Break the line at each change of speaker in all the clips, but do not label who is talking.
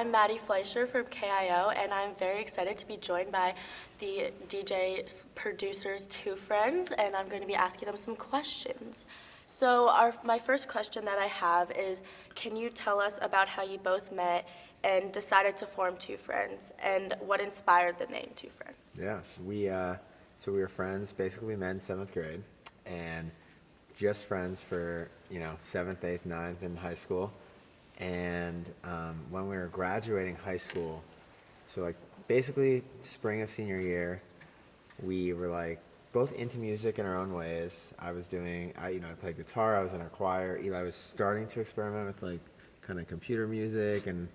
I'm Madi Fleischer from KIO, and I'm very excited to be joined by the DJ producers, two friends, and I'm going to be asking them some questions. So my first question that I have is, can you tell us about how you both met and decided to form Two Friends, and what inspired the name Two Friends?
Yes, so we were friends. Basically, we met in 7th grade, and just friends for 7th, 8th, 9th in high school. And when we were graduating high school, so like basically spring of senior year, we were like both into music in our own ways. I played guitar. I was in our choir. Eli was starting to experiment with like kind of computer music and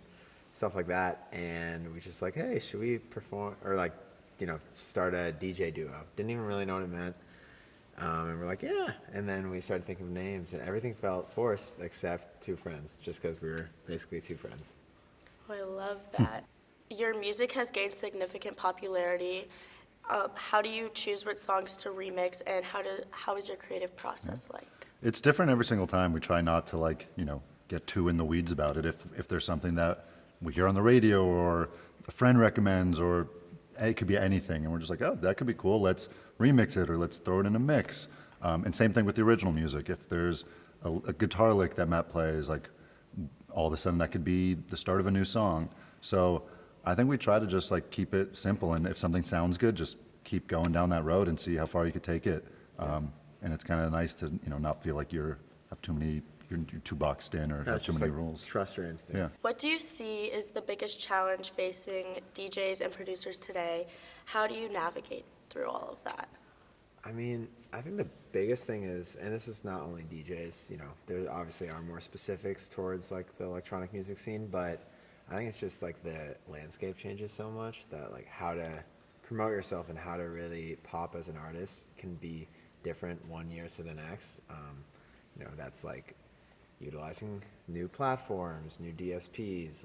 stuff like that. And we just like, hey, should we perform or start a DJ duo? Didn't even really know what it meant. And we're like, yeah. And then we started thinking of names, and everything felt forced except Two Friends, just because we were basically two friends.
Oh, I love that. Your music has gained significant popularity. How do you choose what songs to remix, and how is your creative process like?
It's different every single time. We try not to get too in the weeds about it. If there's something that we hear on the radio or a friend recommends, or it could be anything, and we're just like, oh, that could be cool. Let's remix it, or let's throw it in a mix. And same thing with the original music. If there's a guitar lick that Matt plays, like all of a sudden that could be the start of a new song. So I think we try to just keep it simple, and if something sounds good, just keep going down that road and see how far you could take it. And it's kind of nice to not feel like you're too boxed in or have too many rules.
Trust your instincts.
Yeah.
What do you see is the biggest challenge facing DJs and producers today? How do you navigate through all of that?
I mean, I think the biggest thing is, and this is not only DJs, there obviously are more specifics towards the electronic music scene, but I think it's just the landscape changes so much that how to promote yourself and how to really pop as an artist can be different one year to the next. That's utilizing new platforms, new DSPs,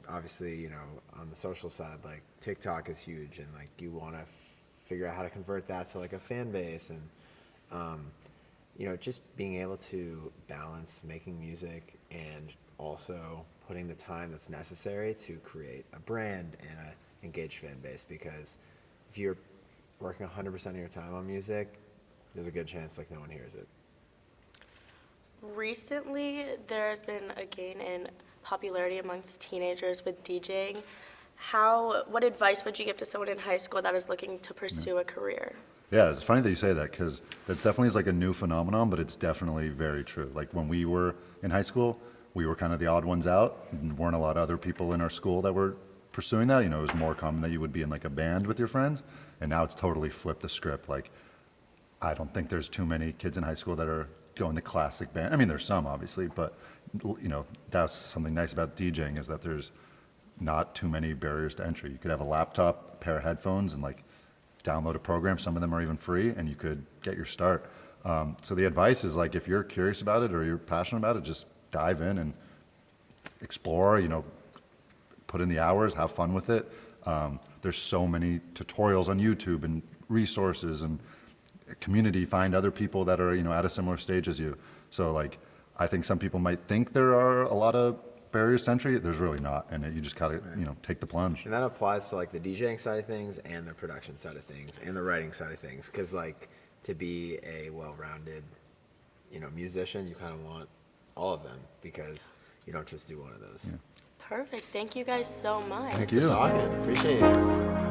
obviously, on the social side, TikTok is huge, and you want to figure out how to convert that to a fan base, and just being able to balance making music and also putting the time that's necessary to create a brand and an engaged fan base, because if you're working 100% of your time on music, there's a good chance no one hears it.
Recently, there has been a gain in popularity amongst teenagers with DJing. What advice would you give to someone in high school that is looking to pursue a career?
Yeah, it's funny that you say that, because that definitely is a new phenomenon, but it's definitely very true. When we were in high school, we were kind of the odd ones out, and weren't a lot of other people in our school that were pursuing that. It was more common that you would be in a band with your friends, and now it's totally flipped the script. I don't think there's too many kids in high school that are going the classic band. I mean, there's some obviously, but that's something nice about DJing, is that there's not too many barriers to entry. You could have a laptop, a pair of headphones, and download a program. Some of them are even free, and you could get your start. So the advice is if you're curious about it or you're passionate about it, just dive in and explore. Put in the hours, have fun with it. There's so many tutorials on YouTube and resources and community. Find other people that are at a similar stage as you. So I think some people might think there are a lot of barriers to entry. There's really not, and you just gotta take the plunge.
And that applies to the DJing side of things and the production side of things and the writing side of things, because to be a well-rounded musician, you kind of want all of them, because you don't just do one of those.
Yeah.
Perfect. Thank you guys so much.
Thank you.
Appreciate it.